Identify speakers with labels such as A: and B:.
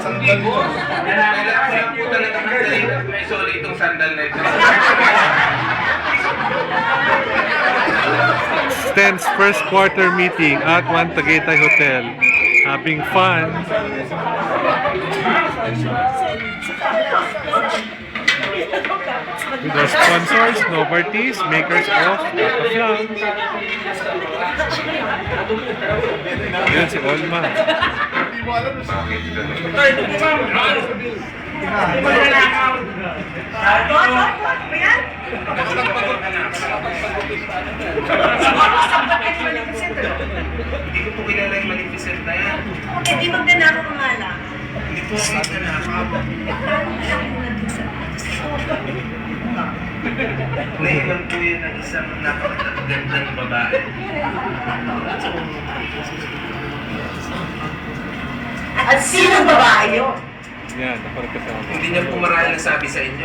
A: sandal mo.
B: Kailangan po talaga ng may soli itong sandal na ito.
C: Sten's first quarter meeting at One Tagaytay Hotel. Having fun. With our sponsors, Novartis, makers of Flam. Yun si Olma.
A: Hindi mo alam na sakit.
B: Hindi ko po kilala yung Maleficent na yan.
D: Hindi magnanakaw ka nga lang.
B: Hindi po ako nagnanakaw. Nailan po yun ng isang napakagandang babae.
D: At sino babae yun?
C: Yan, nakarap kasama.
B: Hindi niya po marahil nasabi sa inyo.